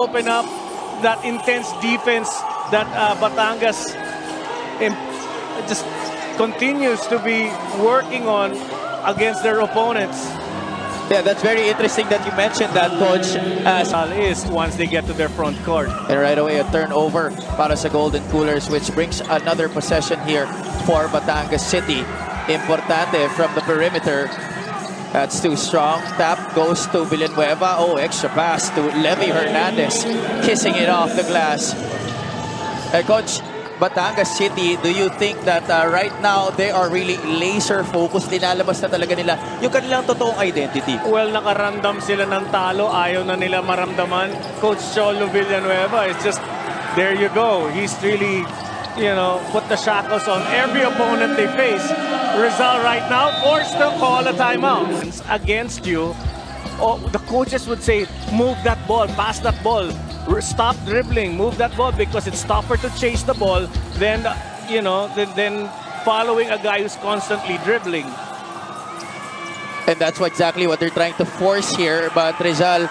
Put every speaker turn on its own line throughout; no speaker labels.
open up that intense defense that Batangas just continues to be working on against their opponents.
Yeah, that's very interesting that you mentioned that, Coach.
Is once they get to their front court.
And right away, a turnover para sa Golden Coolers, which brings another possession here for Batangas City. Importante from the perimeter. That's too strong. Tap goes to Villanueva. Oh, extra pass to Levy Hernandez. Kissing it off the glass. Coach, Batangas City, do you think that right now they are really laser focused? Linalabas na talaga nila yung kanilang totoong identity.
Well, nakaramdam sila ng talo. Ayaw na nila maramdaman. Coach Cholo Villanueva is just, there you go. He's really, you know, put the shackles on every opponent they face. Rizal right now forced to call a timeout. Against you, the coaches would say, move that ball, pass that ball. Stop dribbling, move that ball, because it's tougher to chase the ball than, you know, than following a guy who's constantly dribbling.
And that's exactly what they're trying to force here. But Rizal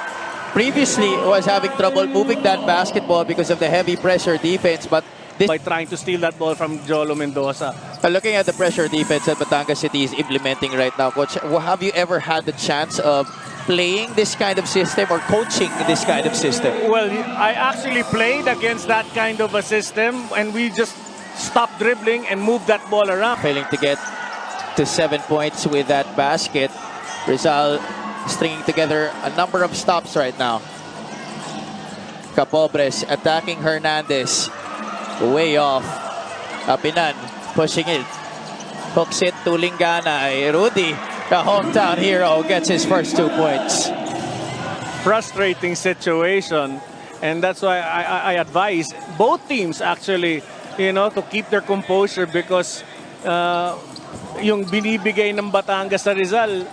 previously was having trouble moving that basketball because of the heavy pressure defense. But
by trying to steal that ball from Jolo Mendoza.
Looking at the pressure defense that Batangas City is implementing right now, Coach, have you ever had the chance of playing this kind of system or coaching this kind of system?
Well, I actually played against that kind of a system, and we just stopped dribbling and moved that ball around.
Failing to get to 7 points with that basket. Rizal stringing together a number of stops right now. Capobres attacking Hernandez. Way off. Apinan pushing it. Hooks it to Lingana. Rudy, the hometown hero, gets his first 2 points.
Frustrating situation, and that's why I advise both teams actually, you know, to keep their composure, because yung binibigay ng Batangas sa Rizal,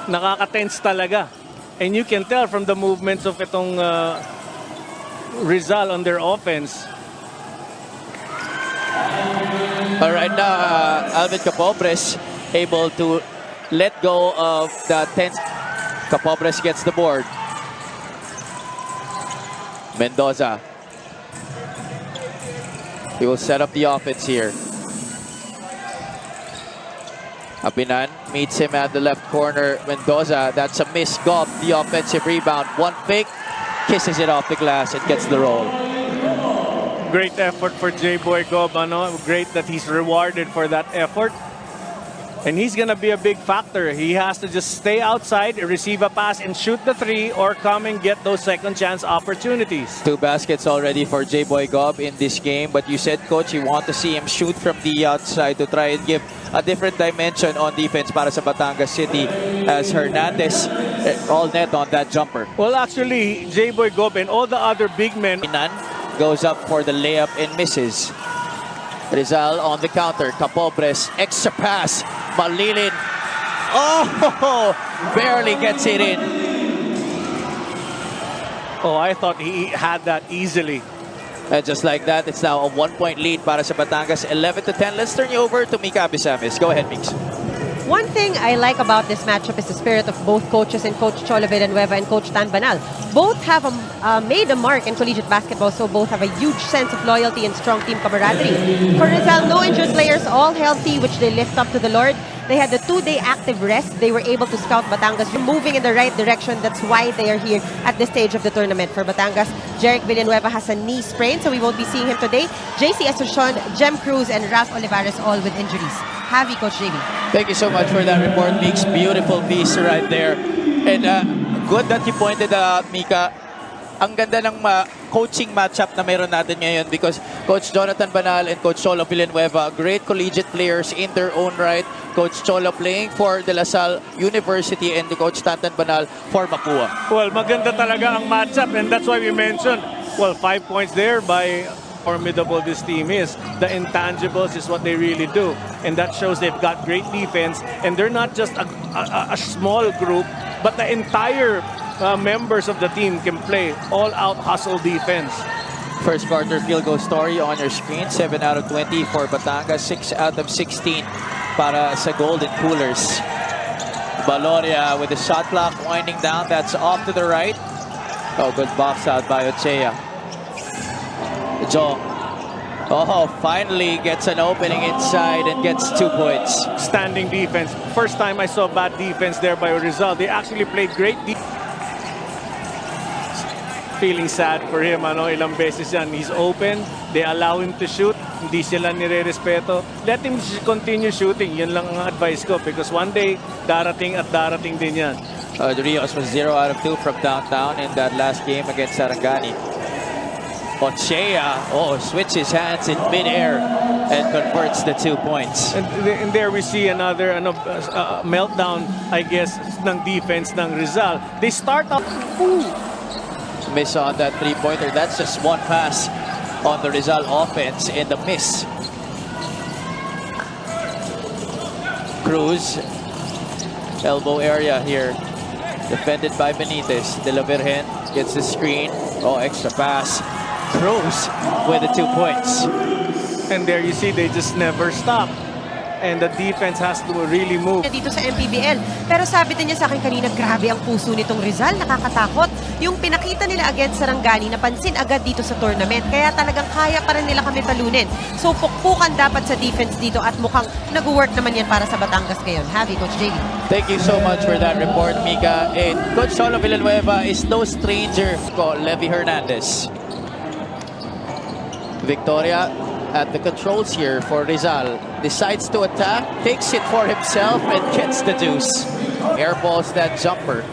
nakaka-tense talaga. And you can tell from the movements of itong Rizal on their offense.
All right, now Alvin Capobres able to let go of the tense. Capobres gets the board. Mendoza. He will set up the offense here. Apinan meets him at the left corner. Mendoza, that's a missed goal. The offensive rebound. One fake, kisses it off the glass and gets the roll.
Great effort for J-Boy Gob. Great that he's rewarded for that effort. And he's going to be a big factor. He has to just stay outside, receive a pass, and shoot the three, or come and get those second chance opportunities.
2 baskets already for J-Boy Gob in this game. But you said, Coach, you want to see him shoot from the outside to try and give a different dimension on defense para sa Batangas City, as Hernandez all net on that jumper.
Well, actually, J-Boy Gob and all the other big men
goes up for the layup and misses. Rizal on the counter. Capobres, extra pass. Malilin. Oh, barely gets it in.
Oh, I thought he had that easily.
And just like that, it's now a 1-point lead para sa Batangas, 11-10. Let's turn you over to Mika Abisamis. Go ahead, Mix.
One thing I like about this matchup is the spirit of both coaches, and Coach Cholo Villanueva and Coach Tan Banal. Both have made a mark in collegiate basketball, so both have a huge sense of loyalty and strong team camaraderie. For Rizal, no injured players, all healthy, which they lift up to the Lord. They had the 2-day active rest. They were able to scout Batangas, moving in the right direction. That's why they are here at this stage of the tournament. For Batangas, Jeric Villanueva has a knee sprain, so we won't be seeing him today. JC Asuncion, Jem Cruz, and Ras Olivares all with injuries. Have you, Coach JV?
Thank you so much for that report, Mix. Beautiful piece right there. And good that you pointed out, Mika. Ang ganda ng coaching matchup na meron natin ngayon, because Coach Jonathan Banal and Coach Cholo Villanueva, great collegiate players in their own right. Coach Cholo playing for De La Salle University, and Coach Tantan Banal for Mapua.
Well, maganda talaga ang matchup, and that's why we mentioned, well, 5 points there by formidable this team is. The intangibles is what they really do, and that shows they've got great defense, and they're not just a small group, but the entire members of the team can play all-out hustle defense.
First quarter field goal story on your screen. 7 out of 20 for Batangas, 6 out of 16 para sa Golden Coolers. Valoria with the shot clock winding down. That's off to the right. Oh, good box out by Ochea. Jong. Oh, finally gets an opening inside and gets 2 points.
Standing defense. First time I saw bad defense there by Rizal. They actually played great defense. Feeling sad for him. Ilang beses yan. He's open. They allow him to shoot. Hindi sila nire-respeto. Let him continue shooting. Yan lang ang advice ko. Because one day, darating at darating din yan.
Rios was 0 out of 2 from downtown in that last game against Sarangani. Ochea, switches hands in midair and converts the 2 points.
And there we see another meltdown, I guess, ng defense ng Rizal. They start up.
Miss on that three-pointer. That's just one pass on the Rizal offense in the miss. Cruz, elbow area here. Defended by Benitez. De La Virgen gets the screen. Extra pass. Cruz with the 2 points.
And there you see, they just never stop. And the defense has to really move.
Dito sa MPBL. Pero sabi din niya sa akin kanina, grabe ang puso nitong Rizal, nakakatakot. Yung pinakita nila against Sarangani, napansin agad dito sa tournament. Kaya talagang kaya pa rin nila kami talunin. So pukpukan dapat sa defense dito at mukhang nag-work naman yan para sa Batangas ngayon. Happy, Coach JV.
Thank you so much for that report, Mika. And Coach Cholo Villanueva is no stranger to Levy Hernandez. Victoria at the controls here for Rizal. Decides to attack, takes it for himself, and gets the deuce. Airballs that jumper.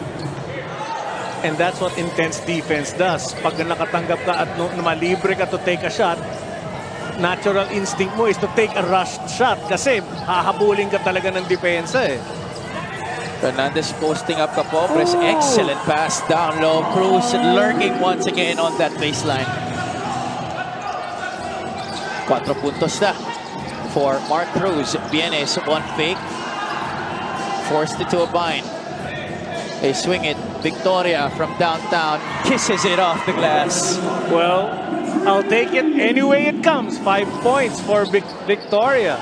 And that's what intense defense does. Pag nakatanggap ka at malibre ka to take a shot, natural instinct mo is to take a rushed shot kasi hahabulin ka talaga ng depensa eh.
Hernandez posting up Capopres. Excellent pass down low. Cruz lurking once again on that baseline. 4 puntos na for Mark Cruz. Bienes, one fake. Forced it to a bind. They swing it. Victoria from downtown kisses it off the glass.
Well, I'll take it any way it comes. 5 points for Victoria.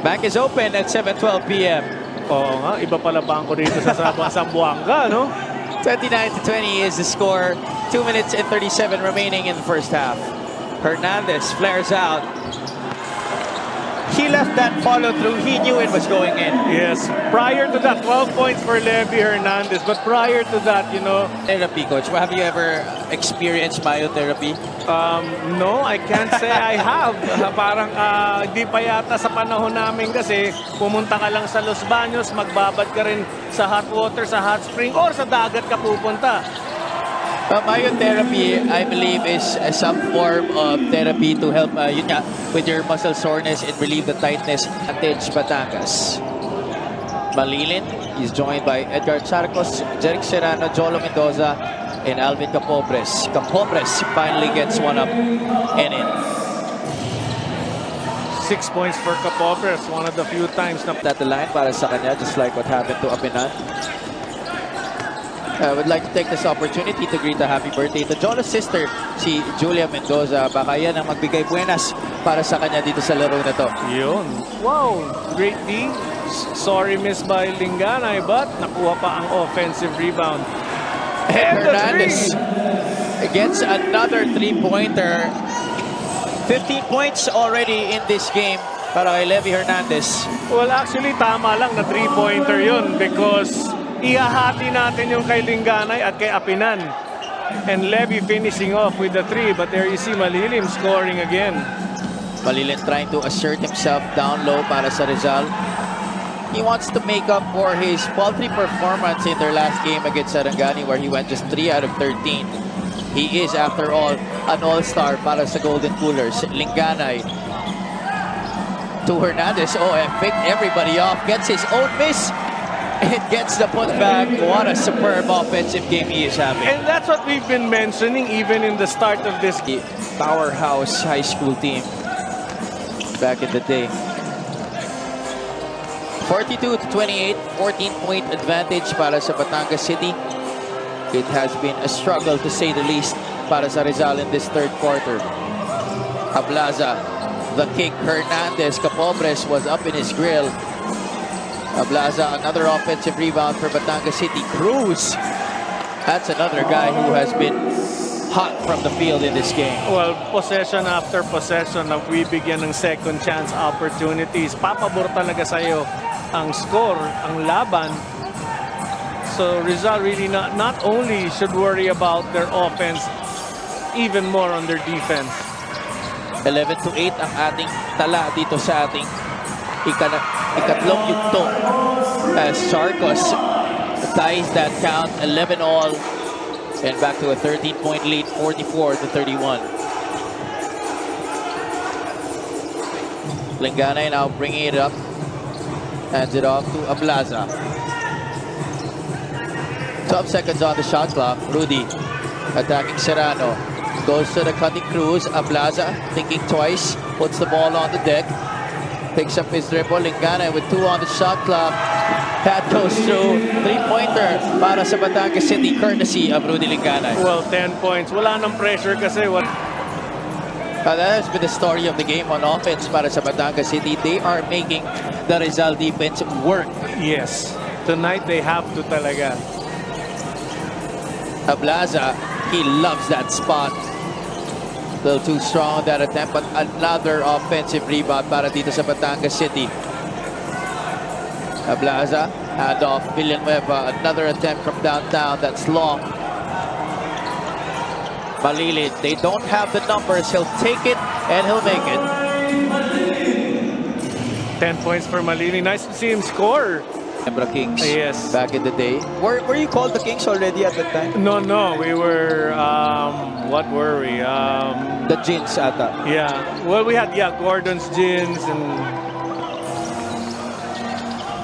Bank is open at 7:12 p.m.
Oo nga, iba pala bangko dito sa Zamboanga, no?
29-20 is the score. 2 minutes and 37 remaining in the first half. Hernandez flares out. He left that follow through. He knew it was going in.
Yes. Prior to that, 12 points for Levy Hernandez. But prior to that,
Therapy, coach. Have you ever experienced myotherapy?
No, I can't say I have. Parang di pa yata sa panahon namin kasi pumunta ka lang sa Los Baños, magbabad ka rin sa hot water, sa hot spring, or sa dagat ka pupunta.
Myotherapy, I believe, is some form of therapy to help with your muscle soreness and relieve the tightness. Advantage Batangas. Malilin is joined by Edgar Charcos, Jeric Serrano, Jolo Mendoza, and Alvin Capopres. Capopres finally gets one up and in.
6 points for Capopres, one of the few times na
At the line para sa kanya, just like what happened to Apinan. I would like to take this opportunity to greet a happy birthday to Jolo's sister, si Julia Mendoza. Baka yan ang magbigay buenas para sa kanya dito sa laro na to.
Yun. Wow, great D. Sorry miss by Linganay, but nakuha pa ang offensive rebound.
And Hernandez gets another three-pointer. 15 points already in this game para kay Levy Hernandez.
Well, actually, tama lang na 3-pointer yun because ihahati natin yung kay Linganay at kay Apinan. And Levy finishing off with the 3. But there you see Malilim scoring again.
Malilim trying to assert himself down low para sa Rizal. He wants to make up for his paltry performance in their last game against Sarangani where he went just 3 out of 13. He is, after all, an all-star para sa Golden Coolers. Linganay to Hernandez. And picked everybody off. Gets his own miss. It gets the putback. What a superb offensive game he is having.
And that's what we've been mentioning even in the start of this game.
Powerhouse high school team back in the day. 42-28, 14-point advantage para sa Batangas City. It has been a struggle to say the least para sa Rizal in this third quarter. Ablaza, the kick. Hernandez, Capopres was up in his grill. Ablaza, another offensive rebound for Batangas City. Cruz That's another guy who has been hot from the field in this game.
Well, possession after possession na bibigyan ng second chance opportunities. Papabor talaga sa'yo ang score, ang laban. So Rizal really not only should worry about their offense, even more on their defense.
11-8 ang ating tala dito sa ating ikatlong yugto as Charcos ties that count 11-all and back to a 13-point lead, 44-31. Linganay now bringing it up, hands it off to Ablaza. 12 seconds on the shot clock. Rudy attacking Serrano. Goes to the cutting Cruz. Ablaza thinking twice. Puts the ball on the deck. Picks up his dribble. Linganay with 2 on the shot clock. That goes through. 3-pointer para sa Batangas City courtesy of Rudy Linganay.
Well, 10 points. Wala nang pressure kasi.
That has been the story of the game on offense para sa Batangas City. They are making the Rizal defense work.
Yes. Tonight they have to talaga.
Ablaza, he loves that spot. A little too strong on that attempt, but another offensive rebound para dito sa Batangas City. Ablaza, hand off Villanueva, another attempt from downtown, that's long. Malilin, they don't have the numbers, he'll take it and he'll make it.
10 points for Malilin. Nice to see him score.
Embra Kings,
Yes.
back in the day. Were you called the Kings already at that time?
No, we were, what were we?
The Gins ata.
Yeah. Well, we had, Gordon's Gins and...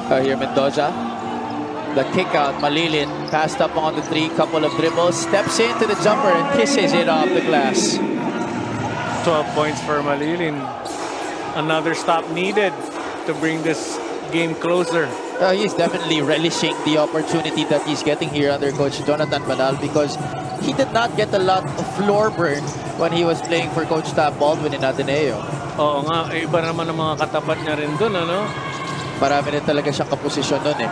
Here Mendoza. The kick out, Malilin passed up on the 3, couple of dribbles, steps into the jumper and kisses it off the glass.
12 points for Malilin. Another stop needed to bring this game closer.
He's definitely relishing the opportunity that he's getting here under Coach Jonathan Banal because he did not get a lot of floor burn when he was playing for Coach Tab Baldwin in Ateneo.
Oo nga, iba naman ang mga katapat niya rin dun, ano?
Marami rin talaga siyang kaposisyon nun eh.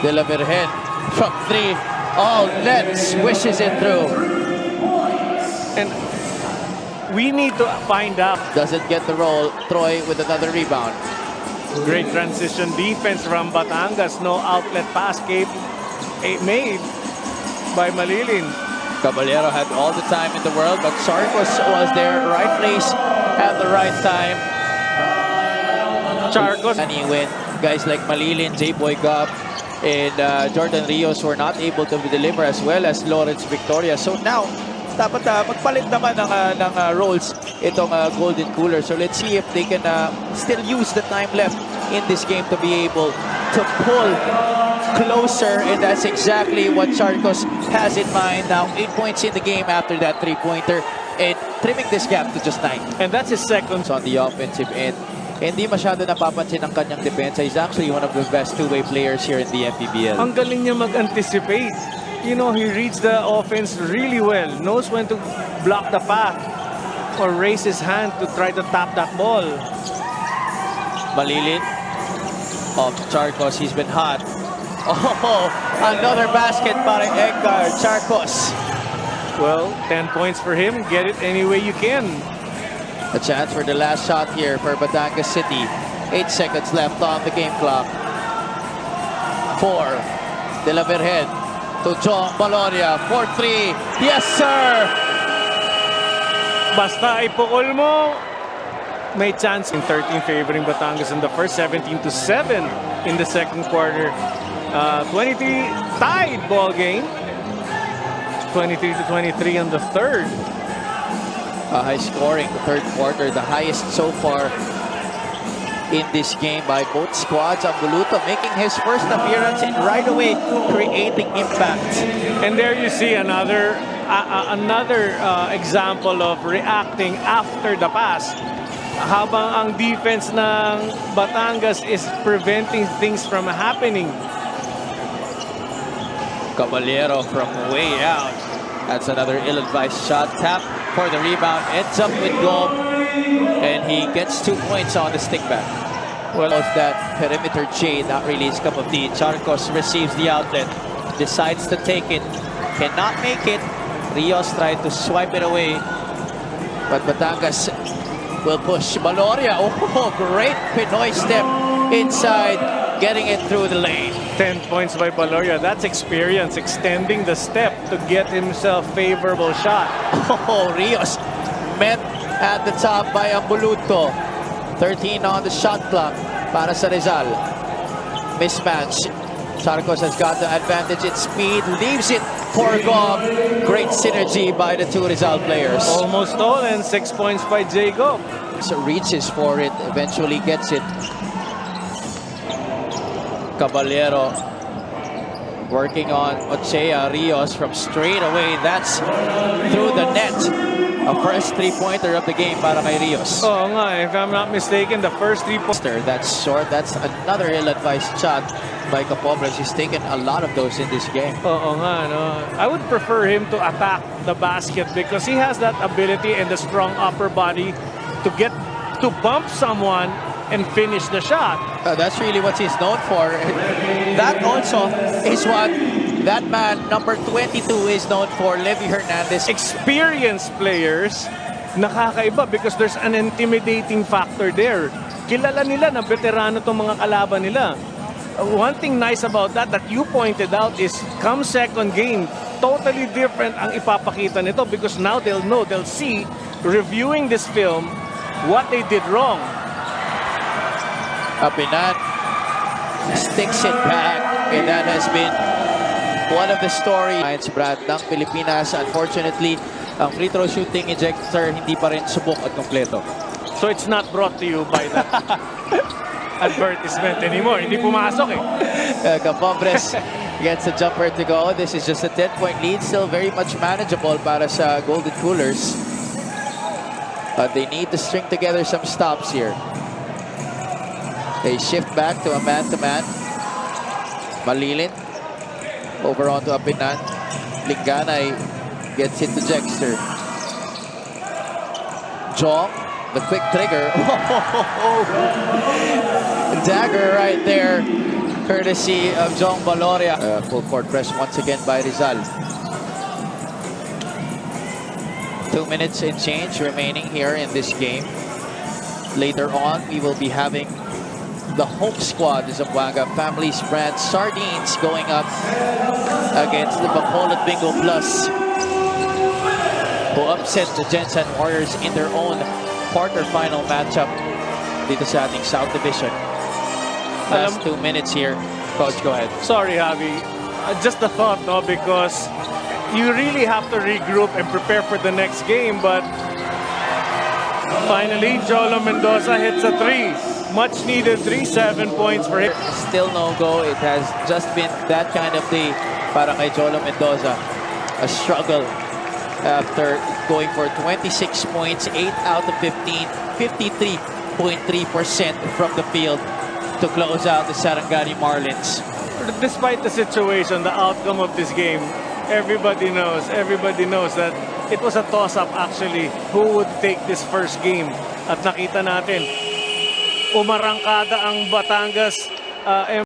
De La Virgen from 3. Oh, net swishes it through.
And we need to find out.
Doesn't get the roll. Troy with another rebound.
Great transition defense from Batangas. No outlet pass made by Malilin.
Caballero had all the time in the world, but Charcos was there, right place at the right time.
Charcos.
And when guys like Malilin, J-Boy Gob, and Jordan Rios were not able to deliver as well as Lawrence Victoria. So now, dapat magpalit naman ng roles itong Golden Cooler. So let's see if they can still use the time left in this game to be able to pull closer, and that's exactly what Charcos has in mind. Now 8 points in the game after that 3-pointer and trimming this gap to just 9.
And that's his second.
On the offensive end, hindi masyado napapansin ang kanyang depensa. He's actually one of the best two-way players here in the MPBL.
Ang galing niya mag-anticipate. You know, he reads the offense really well. Knows when to block the path or raise his hand to try to tap that ball.
Malilin of Charcos, he's been hot. Oh, another basket para Edgar Charcos.
Well, 10 points for him. Get it any way you can.
A chance for the last shot here for Batangas City. 8 seconds left on the game clock. 4. De La Virgen to John Baloria for 3. Yes, sir!
Basta ipukol mo, may chance. In 13 favoring Batangas in the first, 17-7 in the second quarter. 23 tied ball game. 23-23 on the third.
High scoring third quarter, the highest so far in this game by both squads. Ambuluto making his first appearance and right away creating impact.
And there you see another example of reacting after the pass. Habang ang defense ng Batangas is preventing things from happening.
Caballero from way out. That's another ill-advised shot. Tap for the rebound. Ends up with goal. And he gets 2 points on the stick back. Well, of that perimeter J, not really his cup of tea. Charcos receives the outlet. decides to take it. Cannot make it. Rios tried to swipe it away. But Batangas will push. Baloria, oh, great Pinoy step inside, getting it through the lane.
10 points by Baloria. That's experience, extending the step to get himself favorable shot.
Oh, Rios met at the top by Ambuluto. 13 on the shot clock para sa Rizal. Mismatch. Charcos has got the advantage in speed, leaves it for Gob. Great synergy by the two Rizal players.
Almost stolen. 6 points by Jacob.
So reaches for it, eventually gets it. Caballero working on Ochea. Rios from straight away. That's through the net. A first three-pointer of the game para kay Rios.
Oo nga, if I'm not mistaken, the first three-pointer.
That's short. That's another ill-advised shot by Capobres. He's taken a lot of those in this game.
Oo nga, no? I would prefer him to attack the basket because he has that ability and the strong upper body to bump someone and finish the shot.
That's really what he's known for. That also is what that man, number 22, is known for, Levy Hernandez.
Experienced players, nakakaiba because there's an intimidating factor there. Kilala nila na veterano itong mga kalaban nila. One thing nice about that you pointed out is come second game, totally different ang ipapakita nito because now they'll see, reviewing this film, what they did wrong.
Apinan sticks it back, and that has been one of the stories. Brad ng Pilipinas. Unfortunately, ang free throw shooting ejector hindi pa rin subok at kompleto.
So it's not brought to you by that advertisement anymore. Hindi pumasok eh.
Capobres gets a jumper to go. This is just a 10-point lead. Still very much manageable para sa Golden Coolers. But they need to string together some stops here. They shift back to a man-to-man. Malilin. Over onto Apinan. Linganay gets it to Jexter. Jong, the quick trigger. Dagger right there. Courtesy of Jong Baloria. Full court press once again by Rizal. 2 minutes and change remaining here in this game. Later on, we will be having the home squad, the Zamboanga Families brand Sardines, going up against the Bacolod Bingo Plus, who upset the Jensen Warriors in their own quarterfinal matchup dito sa ating South Division. Last 2 minutes here. Coach, go ahead.
Sorry, Javi. Just a thought, no, because you really have to regroup and prepare for the next game, but finally, Jolo Mendoza hits a 3. Much needed 3, 7 points for him.
Still no go. It has just been that kind of day para kay Jolo Mendoza. A struggle after going for 26 points, 8 out of 15, 53.3% from the field to close out the Sarangani Marlins.
Despite the situation, the outcome of this game, everybody knows that it was a toss-up actually who would take this first game. At nakita natin, umarangkada ang Batangas